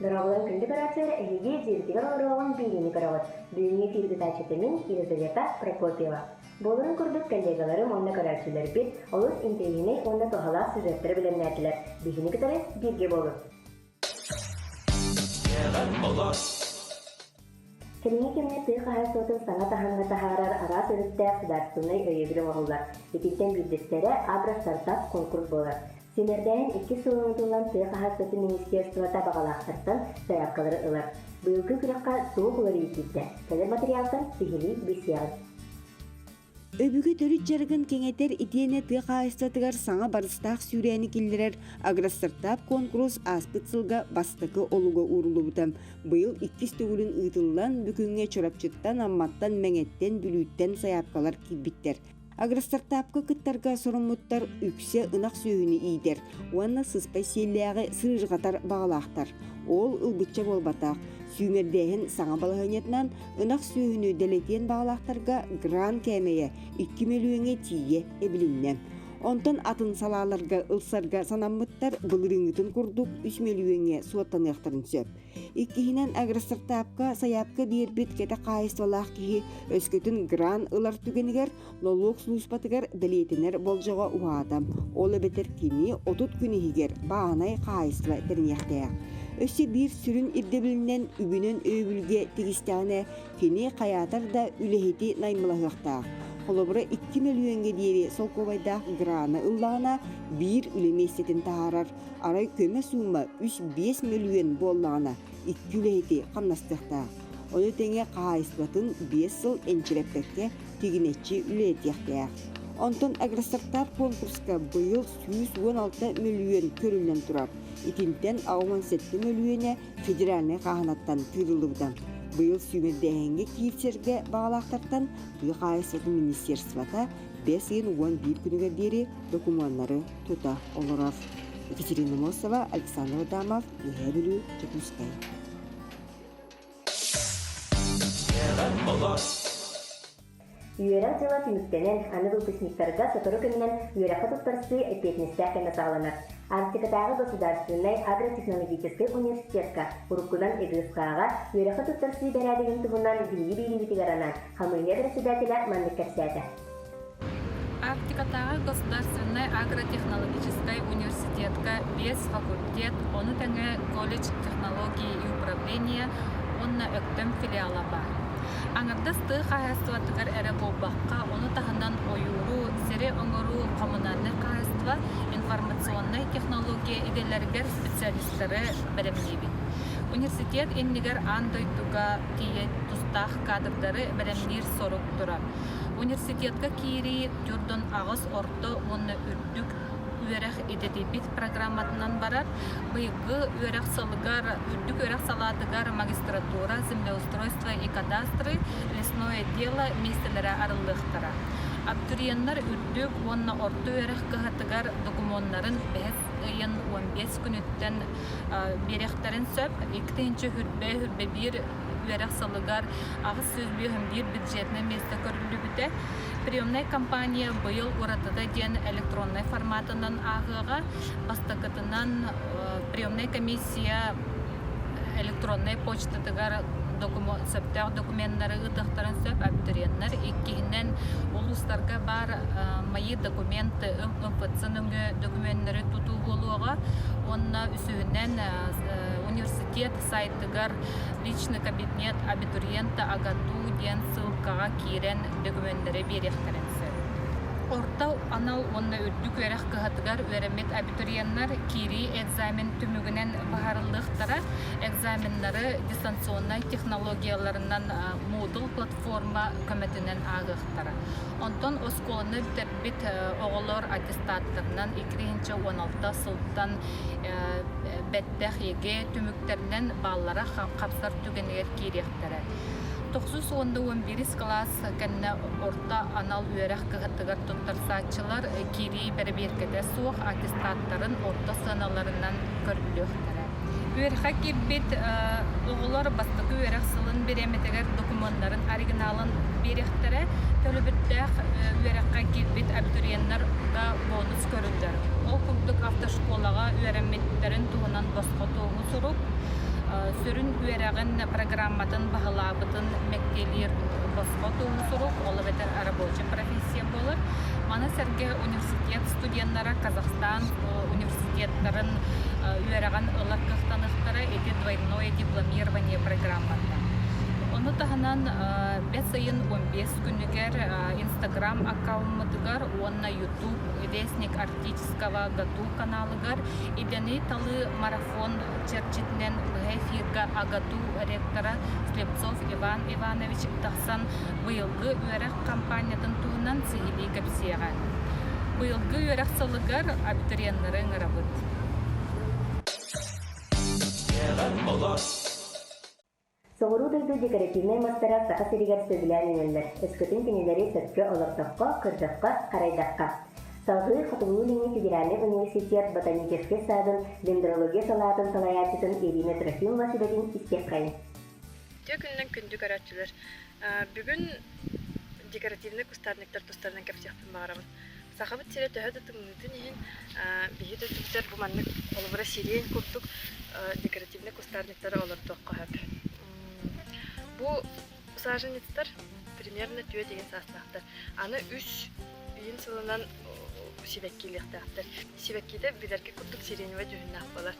Дорогой кондиктор Элиги Дирдиган Урован Билини Карават, Билини Филдатачетамин Елизавета Прокопьева. Боларын курдук коллегаларым онна карачылар бит, олус интервьюны онна тохала сюжеттер биленнәтләр. Бигини китары бирге болу. Кемне кемне тыйга хәсәтен саңа таханга тахарар арас үрдә государственный өйгеле вагылар. Итектен бирдестере агро-стартап конкурс булыр. Синердән 2 сылыңтылан тыйга хәсәтен министрлыгы табагалактырдан саяккалары ылар. Быелгы күрәккә сугылар итте. Кәле материалдан сихили бисяр. Өбүгү төрүт жаргын кеңетер итиене тыга айстатыгар саңа барыстаах сүүрәни киллерер агростартап конкурс аспыцылга бастыкы олуга урулубутам. Быйыл 2 төгүлүн ыйтыллан бүкүнгө чорапчыттан амматтан меңеттен бүлүүттен саяпкалар килбиттер. Агростартапка кыттарга соромуттар үксе ынак сүйүнү ийдер. Уанна сыспай селләгы сырыжгатар багалаактар. Ол ылбытча болбатаак. Сүймердейін саңа балығынетнан ынақ сүйіні дәлетен бағалақтарға гран кәмейе 2 миллионе тие әбіліннен. Онтан атын салаларға ылсарға санаммыттар бұлырыңытын күрдік 3 миллионе суаттан яқтарын сөп. Иккихінен агростартапка саяпка бербет кәті қайысталақ кихи өскөтін гран ылар түгенігер налог службатыгар дәлетінер болжаға уатам. Ол әбетер кені 30 күнігер бағанай қайыстыла дәрінеқтаяқ. Өсі бір сүрін ирдебілінен үбінен өйбілге тегістәне кені қаятар да үлехеті наймылағықтақ. Холобыра 2 миллионге дейері сол ковайдақ граны ұллағына бір үлеместетін тағарар. Арай көмі суыма 3-5 миллион боллағына 2 үлехеті қамнастықтақ. Оны тәңе қайыстылатын 5 сыл әнчіреппекке тегінетші үлехетияқтаяқ. Онтон агростартап конкурска бұйыл 116 миллион көрілден тұрар. Итинтен 67 миллионе федеральный қағанаттан күйрілудан. Бұйыл сүймердәйінге кейіпсерге бағалақтартан Қайысатын министерствата 5-11 күніге дері документтары тұта олырар. Екатерина Мосова, Александр Адамов, Ехебілі, Чекускай. Юрак жила тимиктенен аны выпускниктарга сотору көмінен юрака туттарсы эпетнестер кәмі сағыланар. Арктикатағы государственный агротехнологический университетка уруккудан эгрыскаға юрака туттарсы бәрәдеген тұбынан бейі битигаранан хамыне председателя Манник Кәрсәті. Арктикатағы государственный агротехнологический университетка 5 факультет, оны тәңе колледж технологии и управления, онна өктім филиала бар. Аңырда стығы қағыстыватығар әрі болбаққа, оны тағынан ойыру, сере оңыру, коммунальный қағыстыва, информационный технология иделергер специалисттары бәрімнебін. Университет еннігер андойдуға тие тұстақ кадрдары бәрімнер сорук тұрар. Университетка кири жүрден ағыз орты оны үрдік үйерек едетебет программатынан барар. Бұйғы үйерек салыгар, үрдік үйерек салатыгар магистратура, землеустройство и кадастры, лесное дело местелері арылықтыра. Абитуриенттер үрдік онна орты үйерек кығатыгар документтарын 5-15 күніттен беректерін сөп, 2-ші хүрбе бір үйерек салыгар ағыз сөз бүйім бір бюджетіне месті көрілі біте. Приемная компания быйыл уратыда ден электронный форматынан ағыға, бастақытынан приемная комиссия электронный почтатыгар сөптәғ документтары ұтықтарын сөп абитуриенттер иккігінен олыстарға бар майы документы МФЦ-нің документтері тұту болуға, онна үсігінен университет сайтыгар личный кабинет абитуриента агату ден ссылкаға кейрен документтері беректерін сөп. Орта анал онна үрдік өрәқ қығатыгар өремет абитуриенттер кири экзамен түмігінен бағарылықтары, экзамендері дистанционный технологияларынан модул платформа көметінен ағықтары. Онтон осколыны бітербіт оғылар аттестаттарынан 2-16 сылттан бәттәқ еге түміктерінен баллара қапсар түгенер керектері. 911 класс кәнне орта анал үйерек кығыттығар тұттарсатчылар кири бәрберкеде суық аттестаттарын орта сыналарынан көріліқтірі. Үйерек кебет оғылар бастықы үйерек сылын береметегер документтарын оригиналын беректірі төлібіттәқ үйерек кебет абитуриенттарға бонус көрілдір. Ол күрдік автошколаға үйереметтерін туғынан басқа туғы сұруп, сөрүн үерәген программатын баһалаабытын мәккелер босхоту усурук ол бетер рабочий профессия болар. Мана Сәрге университет студенттары Казахстан университеттарын үерәген ылар кыхтаныктары эти двойное дипломирование программата. Оны таханан 5 айын 15 күнігер Instagram аккаунтыгар, онна YouTube Вестник Арктического Гату каналыгар, идени талы марафон черчитнен эфирга Агату ректора Слепцов Иван Иванович тахсан быйылгы үерек кампаниятын туынан сыйли кепсияган. Быйылгы үерек салыгар абитуриентларын ырабыт. Соғырудырды декоративный мастара сақа сиригер сөбілән үнелер. Өскөтін кенелері сөпке олықтыққа, кырдыққа, қарайдаққа. Салғы Қатылу Линии Федеральный университет ботанический садын, дендрология салатын салаятытын Ирина Трофимова сөбетін істеп қайын. Күннен күнді көрәтчілер. Бүгін декоративный кустарниктар тустарынан кәпсияқтын бағарамын. Сақабыт сире төһөді тұңнытын ең бейді түптер бұманның олыбыра сирейін көрдік декоративный кустарниктары олар тоққа хөп. Бу саженецтер примерно түйе деген састақтар. Аны 3 үйін сылынан сивеккиліктақтар. Сивеккиде бидерге күттік сиренева дүйіннақ болар.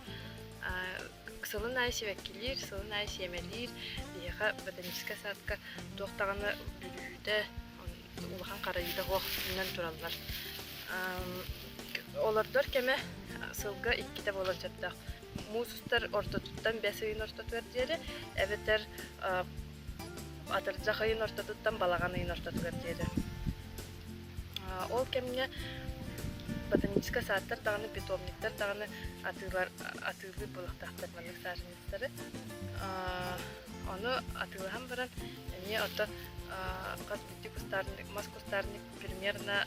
Сылын ай сивеккилер, сылын ай семелер, дейіға ботаническа садқа тоқтағаны бүлүйді, улахан қарайыда оқ туралар. Олардар кеме сылға 2-де болар жаттақ. Мусустар ортотуттан 5 айын ортотуар дері, әбетер атыржақ айын ортотуттан балаған айын ортотуар дері. Ол кеміне ботаническа сааттар тағаны питомниктар тағаны атылы болықтақтар манық саженестері. Оны атылыған баран, әне оты мас кустарник примерно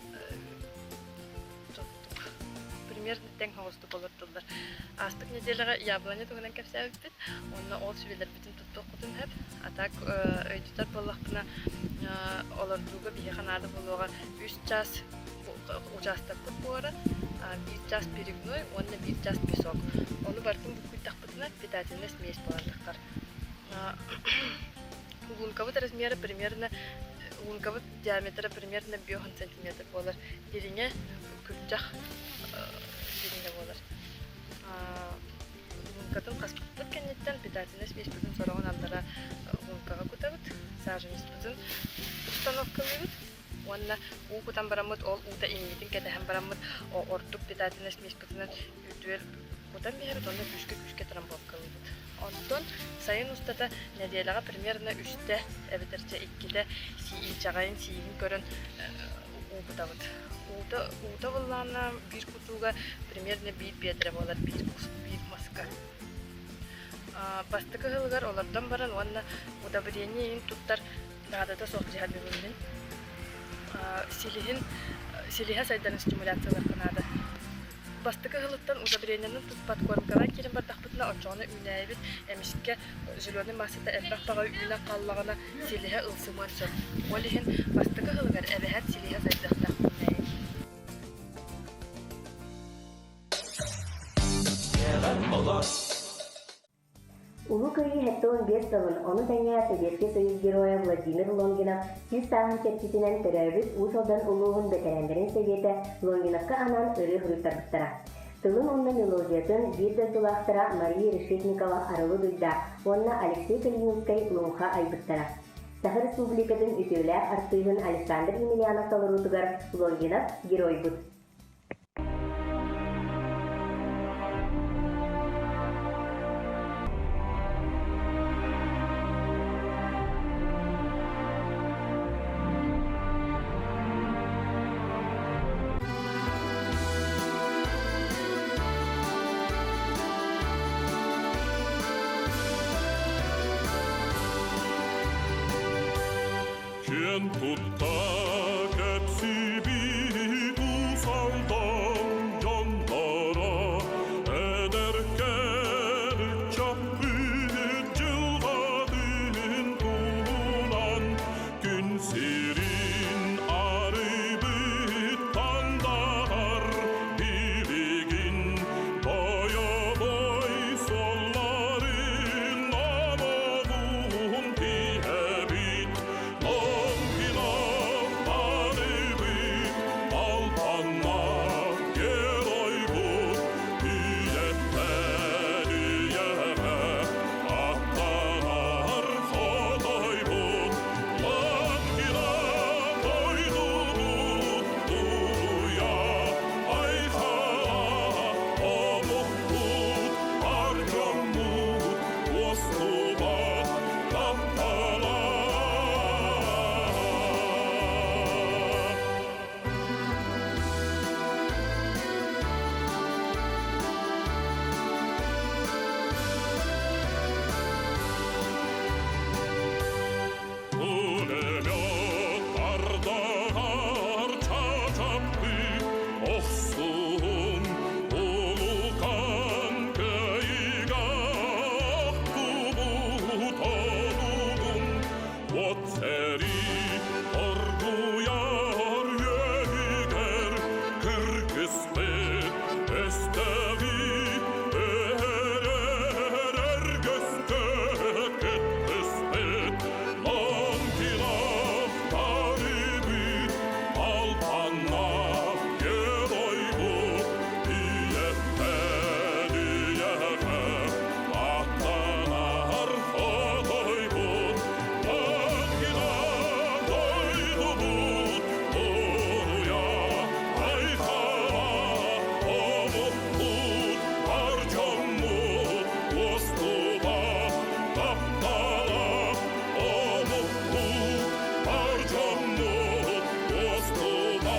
тең хоғысты болыр тұлдар. Астық неделіға ябланы тұғынан кәпсәбіп бит, оны ол сүбелер бітін тұттық құтын әп. Атак өйдітар болақпына олардуға бейе қанады болуға 3 час участок бұт болары, 1 час перегной, онына 1 час песок. Оны бартын бұл күйтақ бұтына питательный смесь боландықтар. Лунковыт размеры примерно, лунковыт диаметры примерно 5 сантиметр болар. Деріне күртжақ деріне болар. Лункатын қаспыт бұт кәнеттен питательный смесь бұтын сорағын алдара лункаға күтабыт, сажымыз бұтын установкалы бұт. Онына уғытан барамыд, ол уғыта имейтін кәдәхен барамыд, ортық питательный смесь бұтынан үтуел бұтан бейбіт, онына күшке трамбовкалы бұт. Онтон сайын устата неделяға примерно 3-те, әбетерче 2-те чағайын сиігін көрін уғыта бұт. Уғыта болғана бір күтуға примерно 1 бедре болар, 1 маска. Бастықы ғылғар олардан баран, онына удобрение ең тұттар ғадада соқ жиғад бөлімден. Силиха сайдарын стимуляциялар қанады. Бастықы ғылыттан удобрениянын тұтпат кормкалар керін бардақпытына отчоғына үйнәйбіт, әмішікке жүлөні масыта әлбақ баға үйна қаллағына силиха ұлсымар сөп. Олихін бастықы ғылғар әбәхәт силиха сайдақтақ үйнәйбіт. Улу кыргы хэттон 5 сылын, оны тәңе Советский Союз героя Владимир Лонгинов сіз сағын чертісінен түрәбіт ұсалдан ұлуғын бәтәрәндерін Советі Лонгиновқа анан ұры ғырыптар бұттара. Тылын онна мелодиятын бір дәздулақтыра Мария Решетникова арылы дұйда, онна Алексей Калининскай лоңға айбыттара. Сахар Республикатын үтеуләр артыйын Александр Емельянов салырутығар Лонгинов герой бұд. Кен тұтта кәпсі бейт ұсалдан жандара, әдәркәлі чапқыт жылғадын туынан, күн серін арыбыт таңдар, билігін баябай солларын тапталап, ұмыттық аржамдық достыма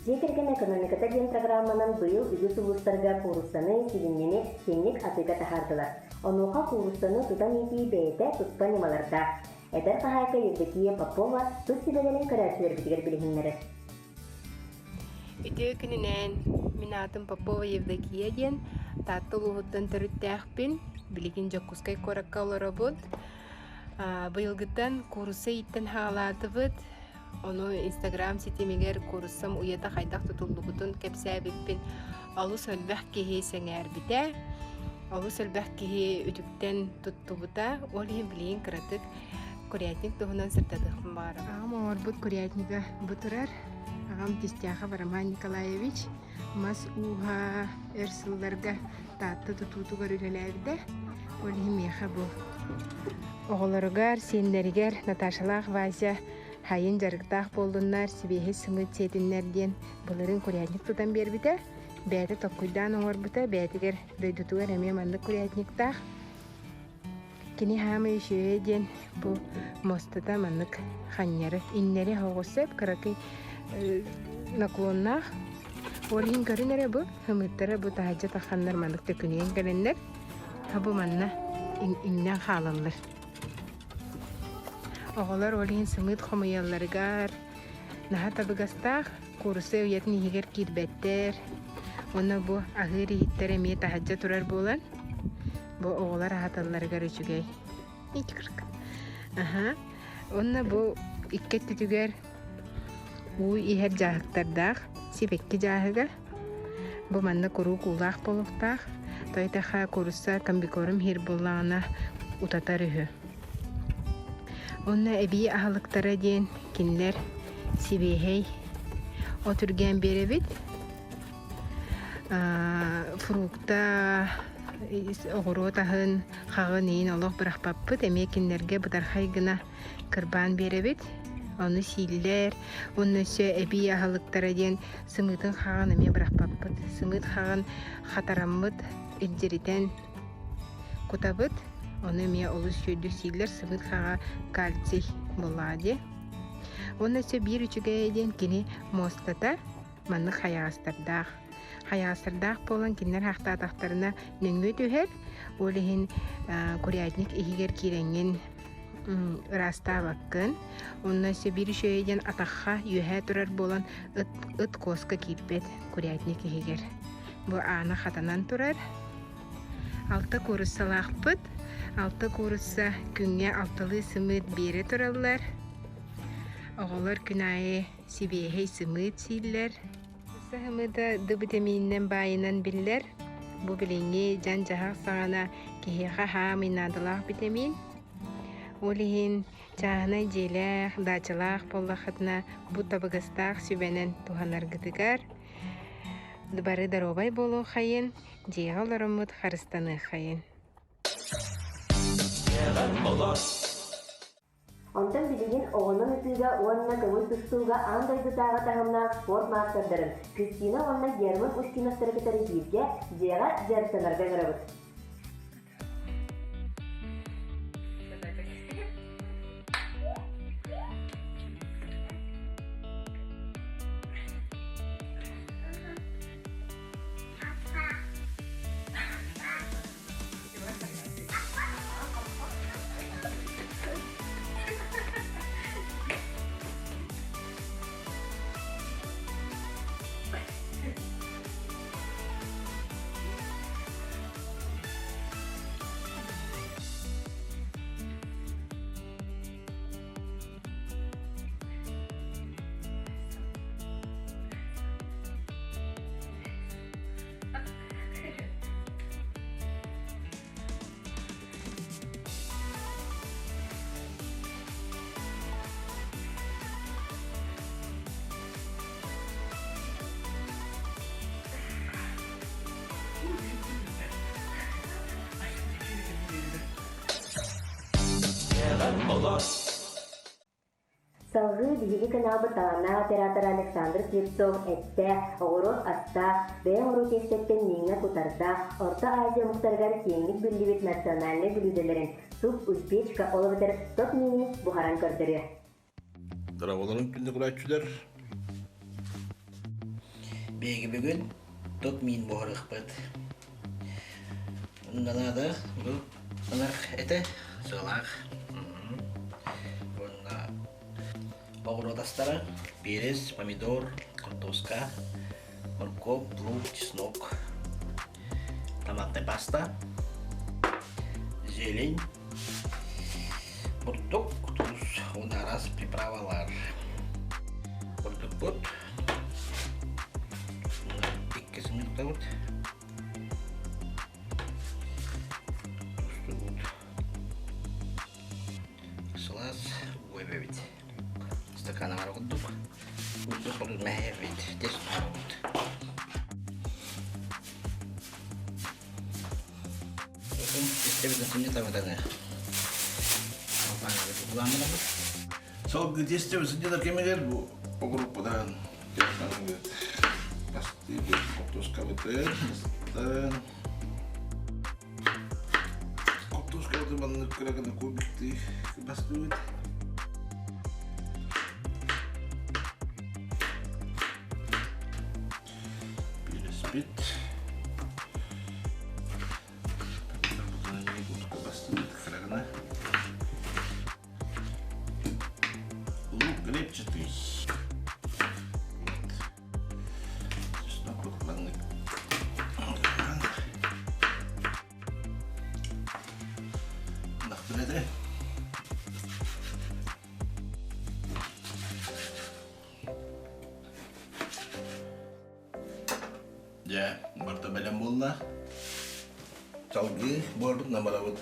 Жетерген экономиката ден программанан быйыл үгіс улустарга курустаны силиннени кенник атыга тахардылар. Онуха курустаны тутан ити бейте туттан ималарда. Эдер кахайка Евдокия Попова тус сибелерин көрәчілер бітігер білігінлері. Ити күнінен мен атым Попова Евдокия ден таттыл уғыттан түріттәқпін білігін жоккускай коракка олары бұд. Быйылгыттан курсы иттен хаалаты бұд. Onu Instagram sitemiger kursam uyata хайдақ tutulduğutun kepsəbipin alı sölbək kehi səngər bitə. Alı sölbək kehi ütükten tuttubuta. Olihim biliyin kıratık kuryatnik doğunan sırtadıqım var. Ağam orbut kuryatnika buturar. Ağam Tistyaxa Varaman Nikolaevich mas uha ersıllarga tatlı tututu görülelerdi. Olihim yaxa bu. Oğullarıgar, senleriger, Natashalaq, Vasya Hayın jarıqtaq boldunlar, sibehi sımıt setinlerden buların kuryatnik tutan berbite. Bәті тоққойдан оңырбыта, бәтігер дөйдутуғар әме мандық kuryatniktaq. Кені хамы үшееден бұл мостыда мандық қаннары. Иннері хоғысып, қырақы наклоннақ. Олығын көрінері бұл, хымыттары бұл тағаджа таққанлар мандық төкінеген кәрінлер. Бұл манна иннен қалалыр. Оғылар олығын сымыт қомыяларығар. Наға табығастақ, курысы өйетін егер кирбәттер. Оны бұ ағыры хиттер әме тағаджа тұрар болан. Бұ оғылар ағаталарығар өчігей. Икірк. Оны бұ иккетті түгер уй ихер жағықтардақ, сепекке жағыға. Бұ манна көру кулақ болуқтақ. Тойтаға курыса комбикорым хир болағына утатар үхі. Оны әбей ағалықтара ден кенлер сибейхей отурген бері бит. Фрукта оғыру тағын қағын ең олық бірақ баппыт. Әме кенлерге бұдархай гына кірбан бері бит. Оны силер, оны сө әбей ағалықтара ден сымытын қағын әме бірақ баппыт. Сымыт қағын қатараммыт үлдерітен құтабыт. Оны мен олыс сөйді силер сымыт қаға кальций болады. Оны сө бір үчіге еден кені мостата манны қаяғыстардақ. Қаяғыстардақ болан кенлер хақтатақтарына нөңгөт өйер. Олығын kuryatnik ихигер керенген раста баққын. Оны сө бір үчіге еден атаққа үйе тұрар болан ұт қосқа кирпет kuryatnik ихигер. Бұл аны қатанан тұрар. Алты курыссалақ бұд. Алты курысса күнге алтылы сымыт бері тұралар. Оғылар күнайы сибейхей сымыт силер. Сымыда дыбытемейінен байынан білер. Бұ біліңе жан жағақ сағана кехеға хаминадылақ бітемейін. Олығын жағына желәқ, дачылақ боллақытына бұ табығыстақ сүбәнен туғанар гытыгар. Дыбары даробай болу қайын, жеғал ұрымыт қарыстаны қайын. Онтан билигин оғынан үтіға уанна көңіл тұстуға андайды тағы тағымна спорт мастардарын. Кристина уанна Герман Ушкинастары кетері бейге жеға жәрсенарға ғырабыд. Салгы биһиги каналбы таана оператор Александр Клепцов этте оғырот аста бэйэн ору кестеттен миңе кутарда Орта Азия мухтаргар кеңник билибит национальный блюделерин суп узбечка олыбытыр топ мини бухаран көрдөрү. Драволарын күнді күрәтчілер. Беги бүгін топ мин бухарық бәд. Ұнданады бұл ұнақ әті сұғылақ. Огурот астара, перец, помидор, картошка, морковь, лук, чеснок, томатная паста, зелень, бурдук, туз, унарас, приправалар. Бурдук бот, иккес минутта бот, тузду бот, салас, уэбебит. Стакана аргудук. Удук болуп мэхевит. Тес аргуд. Потом истебеден сынета баданы. Апана бит уламына бит. Сол где истебеден сынета кемелер бу группадан. Пасты бит картошка битер. Картошка битер баны кыраганы кубикти пасты бит. Бит. Лук гребчатый. Чеснок крупный. Нахуй. Ya, bertambah bola. Salgi, baru nama rawat.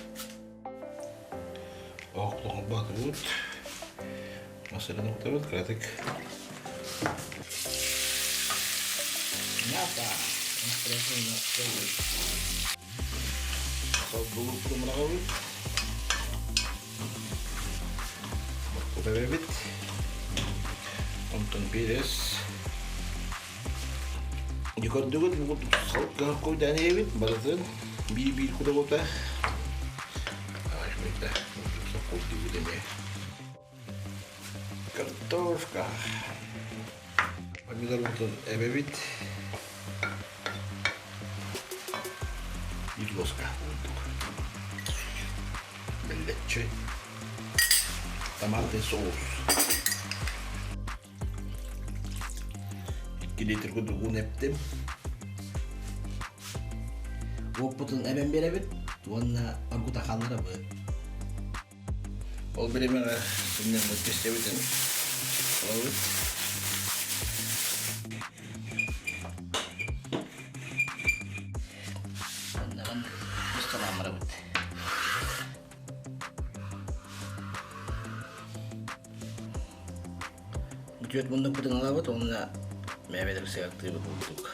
Oh, tolong batut. Masih ada batut, kreatif. Nyapa? Sal dulu belum rawat. Bakal bebek. Nonton beres. Yukarıda bu salkı koydan evet bazen bir kuda bota. Ay şurada sapol gibi deme. Картошка. Помидор бутон эбевит. И лоска. Беллече. Томатный соус. 2 litre un eptim. Опытын әбен беребет, онна аргута ханлары бі. Ол беремеға сүннен өткестебетін. Олабыт. Оннаған ұсталамыры бұд. Жөт мұндың бұтын алабыд, онна мәбедір сыяқты бұд бұлдық.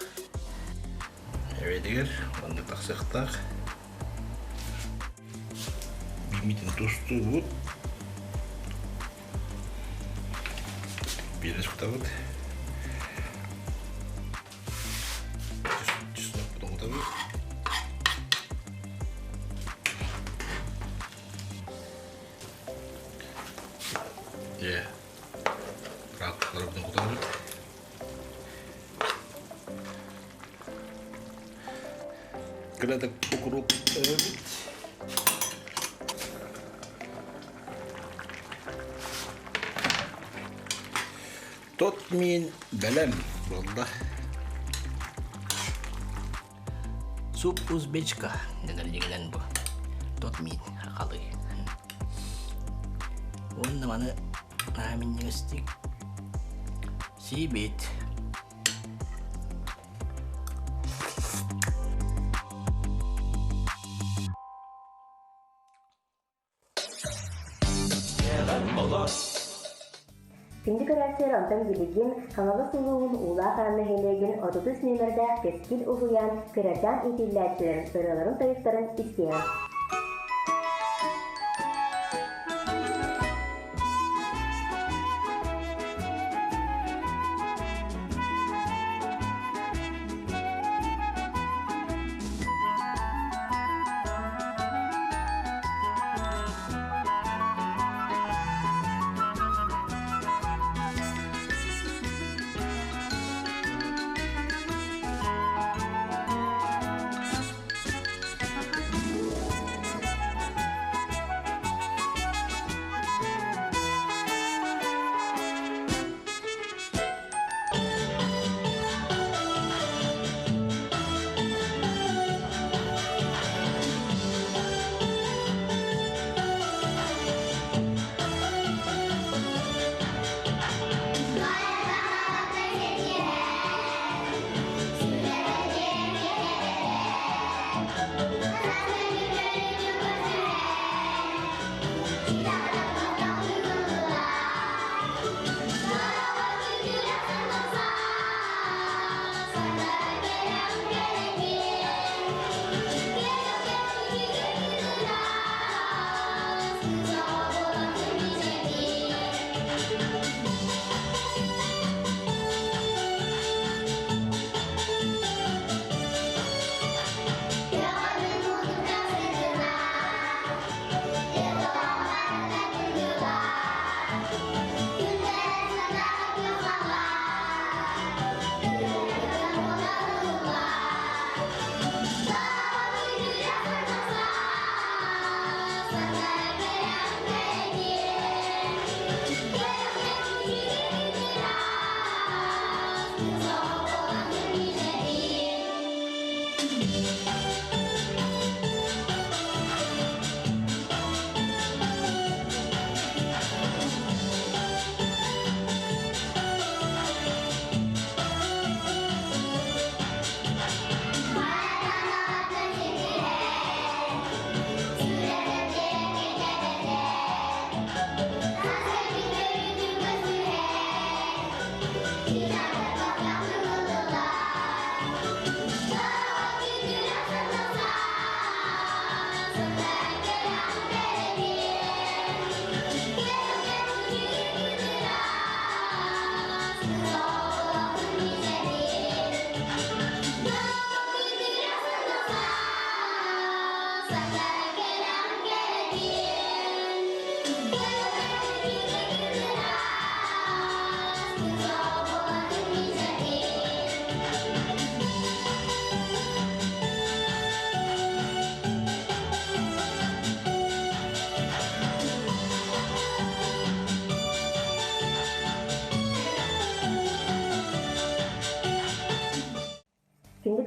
Evet, onu taksaktak. Bimitin tostu bu. Biraz kutavut. Чеснок потом кутавут. Ракları потом кутавут. Когда-то укроп эбит. Тот мин белем болда. Суп узбечка денердегенен бу. Тот мин хакалы. Онна маны наминнестик. Сибит. Şimdi körәсер антан билигин хаңалы сулуун улаа ханны хелеген 33 номерда кескил угуян кырардан итилләчләрен сыраларын тайыктарын истеян.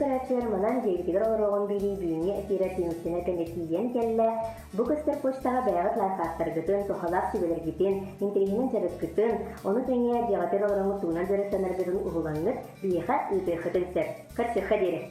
карачылар манан жегитигер олороғын бири бүйүңе оперативнесіне кәнетейен кәлі. Бұ көстер почтаға бәғыт лайфаттаргытын, тохалақ сүбелергітін, интерегінен жарықкытын, оны тәңе диагатер олорыңы туынан бөрі санарбетін ұғылаңыр, бейеға үйтіғытын сәр. Қарчыққа дері.